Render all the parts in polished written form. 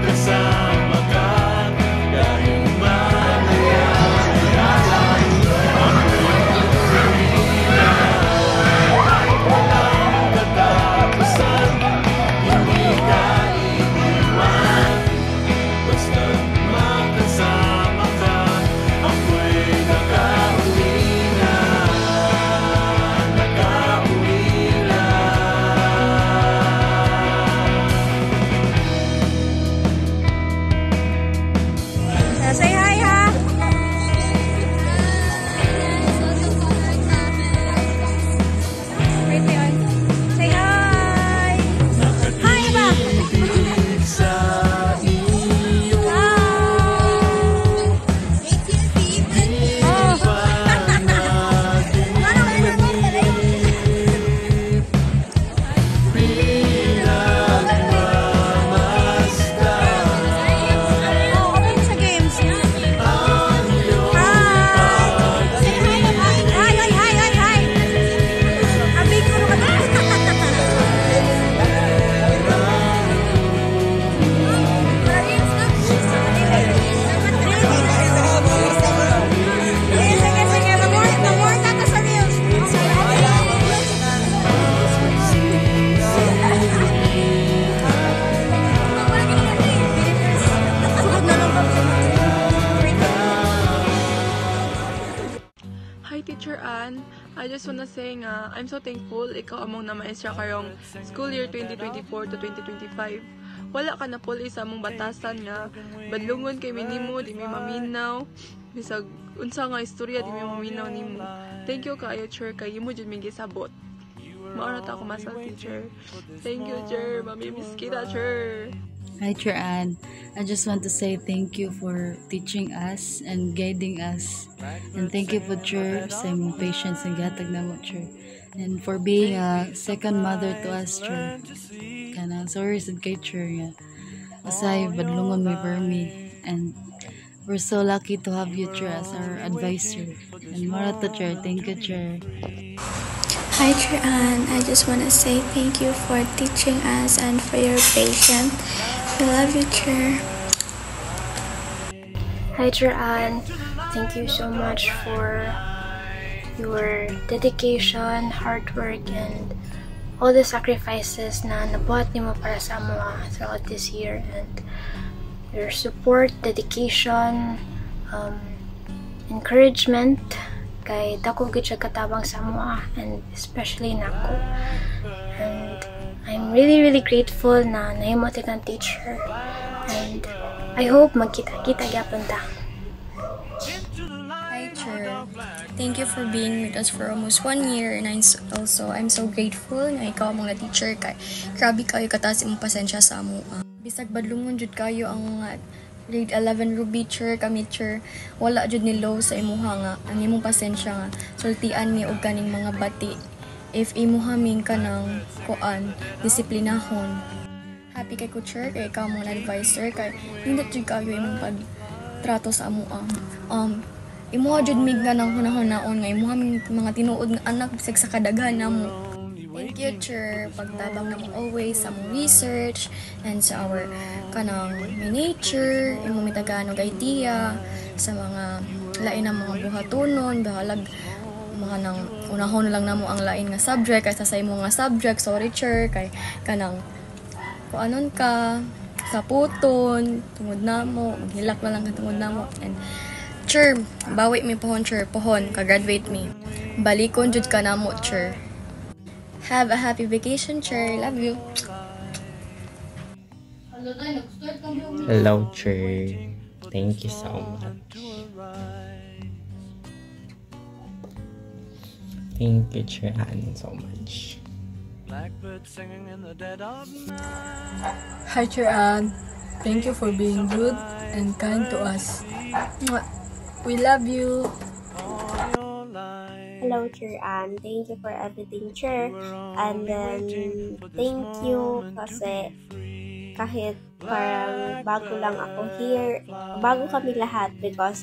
makasama ka kahit mamaya. Walang katapusan, hindi ka iiwan. Basta makasama ka, ako'y nakauwi na. Nakauwi na. Say hi, ha? Wait, say hi! Hi ba? Ibig sa iyo, Oh! pa nadidinig. Pinagmamasdan Oh, okay sa games. ang iyong Hi! Say hi, hi! Hi, hi, hi, hi, hi! Abi ko ka na. Sige, sige. Mag-work na sa reels. Hi Teacher Ann, I just wanna say nga, I'm so thankful ikaw among na-maestra karong school year 2024 to 2025. Wala ka na puli sa among batasan nga, badlungon kay minimo, di mi maminaw. Bisag unsa nga istorya di mi maminaw nimo. Thank you kaayo, Sir, kay imo jud mi gisabot. Mao na ta ako masal, teacher. Thank you, Sir. Mamimiss kita, Sir. Hi, Teacher Ann. I just want to say thank you for teaching us and guiding us. And thank you for Teacher sa imong patience and gatag na mo, Teacher. And for being a second mother to us, Teacher. Kanang sorry sa kay Teacher nga. Asay, badlungon mi vermi. And we're so lucky to have you, Teacher, as our advisor. And mara to, Teacher. Thank you, Teacher. Hi, Ann. I just want to say thank you for teaching us and for your patience. We love you, Chair. Hi, Ann. Thank you so much for your dedication, hard work, and all the sacrifices na nabuhat nimo para sa mga throughout this year, and your support, dedication, encouragement kay dako gid siya katabang sa mga, and especially nako. And I'm really grateful na nahimo kang teacher, and I hope magkita-kita gyapon ta. Hi, Chair. Thank you for being with us for almost 1 year, and I'm so grateful na ikaw mga teacher kay grabe kayo kataas imong pasensya sa amo. Bisag badlungon jud kayo ang mga grade 11 Ruby, Chair, kami, Chair, wala jud ni low sa imuha nga ang imong pasensya nga sultian mi og kaning mga bati if imuha min ka ng kuan disiplinahon. Happy kay ko, Chair, kay ikaw mga advisor kay hindi jud kayo imong pagtrato sa amo. Imuha jud mig nga nang hunahon-naon nga imuha min mga tinuod nga anak bisag sa kadaghan namo. Thank you, Chair, pagtabang namo always sa mong research and sa our kanang nature, imong mitaganog idea sa mga lain na mga buhatonon, bahalag mga nang unahon lang namo ang lain nga subject kaysa sa imong nga subject. Sorry, Chair, kay kanang kung anon ka kaputon tungod namo, maghilak na lang ka tungod namo. And Chair, bawi mi pohon, Chair, pohon ka-graduate mi, balikon jud ka namo, Chair. Have a happy vacation, Chair. Love you. Hello, Chair. Thank you so much. Thank you, Chair Ann, so much. Hi, Chair Ann. Thank you for being good and kind to us. We love you. Hello, Chair Ann. Thank you for everything, Chair. And then, thank you kasi kahit parang bago lang ako here, bago kami lahat because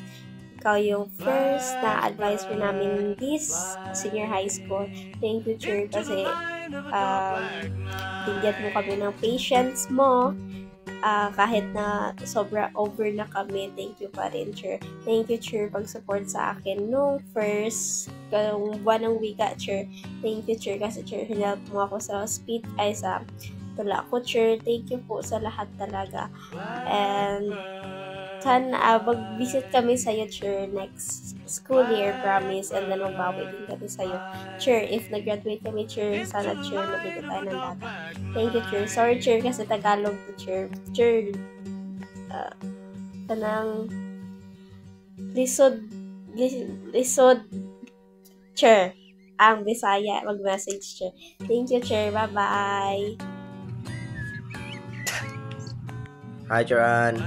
ikaw yung first na advisor namin this senior high school. Thank you, Chair, kasi bigyan mo kami ng patience mo kahit na sobra over na kami, thank you pa rin, Chur. Thank you, Chur, pag-support sa akin nung first buwan ng wika, Chur. Thank you, Chur, kasi Chur, hinelp mo ako sa sa tula ko, Chur. Thank you po sa lahat talaga. And sana mag-visit kami sa'yo, Chur, next school year, promise. And then magbawi din kami sa'yo, Chur. If nag-graduate kami, Chur, sana, Chur, mabigyan tayo ng data. Thank you, Chur. Sorry, Chur, kasi Tagalog to, Chur. Chur, kanang lisod, Chur. Ang Bisaya, mag-message, Chur. Thank you, Chur. Bye-bye. Hi, Churan.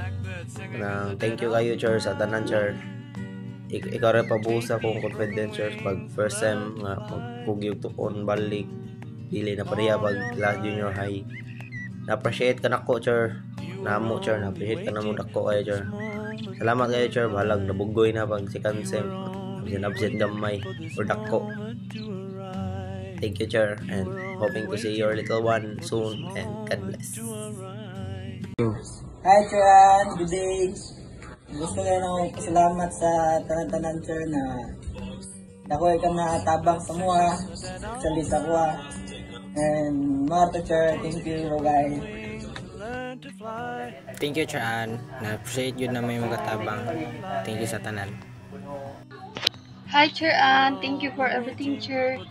Thank you kayo, Chur, sa tanan, Chur. Ikaw rin pabuhos akong confidence, Chur, pag first time nga magpugyog tukon balik dili na pariya pag last junior high. Na-appreciate ka na ko, Chur. Namo, Chur, na-appreciate ka na mo dako kayo, Chur. Salamat kayo, Chur. Bahalag nabugoy na pag second sem absent gamay or dako. Thank you, Chur, and hoping to see your little one soon, and God bless. Hi, Churan. Good day. Gusto ko lang pasalamat sa tanan-tanan, Chur, na dako ka na tabang sa mua, sa lisa ko. And Marta, Chur, thank you, guys. Thank you, Churan. Na-appreciate yun na may magatabang. Thank you sa tanan. Hi, Churan. Thank you for everything, Chur.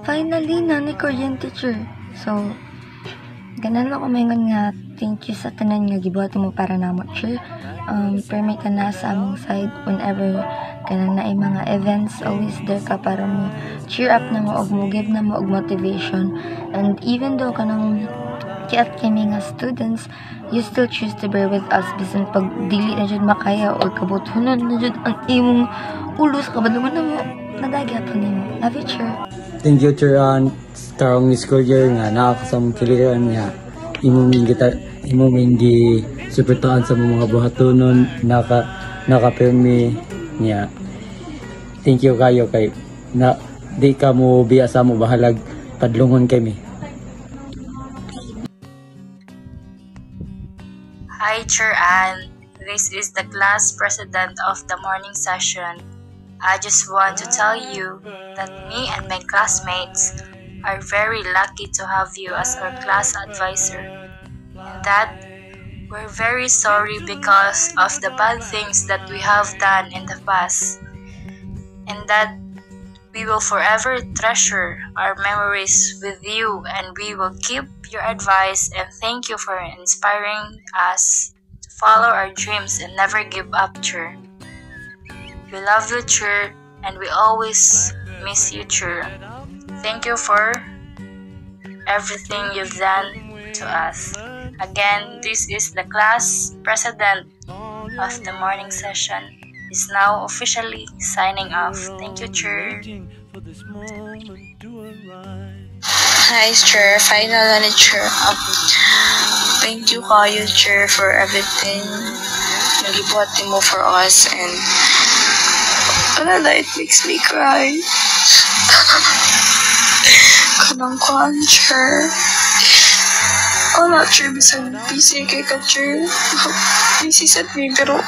Finally, nani kuryente, Chur. So, ganan ako mayngan nga thank you sa tanan nga gibuhat mo para namo, Chur. Permit ka na sa among side whenever kanang na mga events, always there ka para mo cheer up na mo og mo give na mo og motivation. And even though kanang kiat kami nga students, you still choose to bear with us bisan pag dili na jud makaya or kabuthunan na jud ang imong ulo sa kabadlungan na mo nagagyapon nimo. Love you, Chur. Thank you, Churan. Karong school year nga nakakasam kiliran nga imong hindi suportahan sa mga buhatonon nakapirmi niya. Thank you kayo kay na di ka mo biya sa mo bahalag padlungon kami. Hi, Churan. This is the class president of the morning session. I just want to tell you that me and my classmates are very lucky to have you as our class advisor, and that we're very sorry because of the bad things that we have done in the past, and that we will forever treasure our memories with you, and we will keep your advice, and thank you for inspiring us to follow our dreams and never give up, Chur. We love you, Chur, and we always miss you, Chur. Thank you for everything you've done to us. Again, this is the class president of the morning session is now officially signing off. Thank you, Chur. Hi, Chur. Finally, Chur. Thank you, kayo, Chur, for everything nagibuhat mo for us, and it makes me cry. Kanang kuhan, Chur. Chur, bisan busy kay ka, Chur. Busy sa me, pero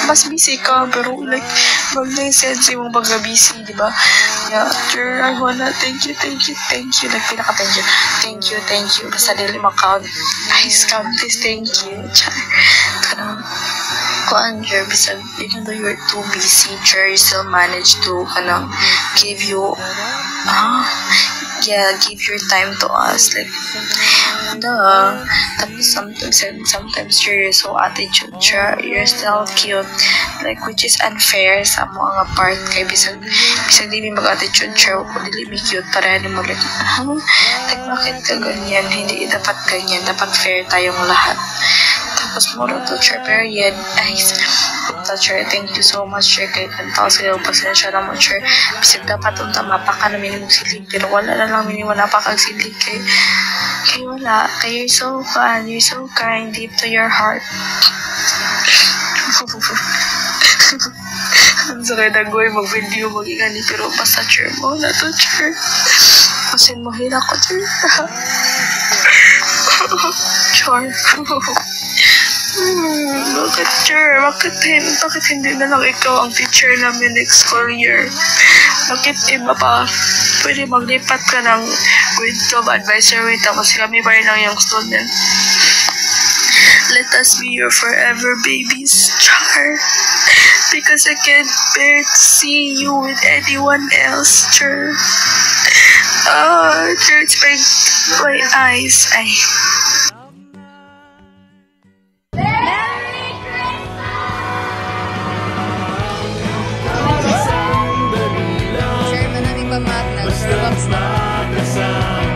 mas busy ka, pero like, mag-message mong baga busy, di ba? Yeah, Chur, I wanna thank you. Like, pinaka-thank you. Thank you. Basta dili makount. Nice count this, thank you. Chur. Kanang, kuhan, Chur, bisan, even though you're too busy, Chur, you still manage to, kanang, give you, give your time to us, like, tapos sometimes you're so attitude, you're still cute, like, which is unfair sa mga part, kay bisag dili mag-attitude, dili be cute, para mo like, like, bakit ka ganyan, hindi dapat ganyan, dapat fair tayong lahat. Tapos moro to, period. Chur, thank you so much, Chur, kay kantaw sa iyo, pasensya na mo, Chur, bisag dapat unta mapaka na minimong silig, pero wala na lang wala pa kang silig, kay wala, kay you're so fun, you're so kind, deep to your heart. Ang sakay na goy, mag-video, mag-ingani, pero basta, Chur, mo na to, Chur. Masin mo hila ko, Chur. Char. Bakit, Char? Bakit hindi na lang ikaw ang teacher namin next school year? Bakit iba pa? Pwede maglipat ka ng grade 12 advisory tapos kami pa rin ang yung student. Let us be your forever babies, Char. Because I can't bear to see you with anyone else, Char. Char, it's my eyes. Ay. Share mo namin ba, Matt? Nag-Starbucks na.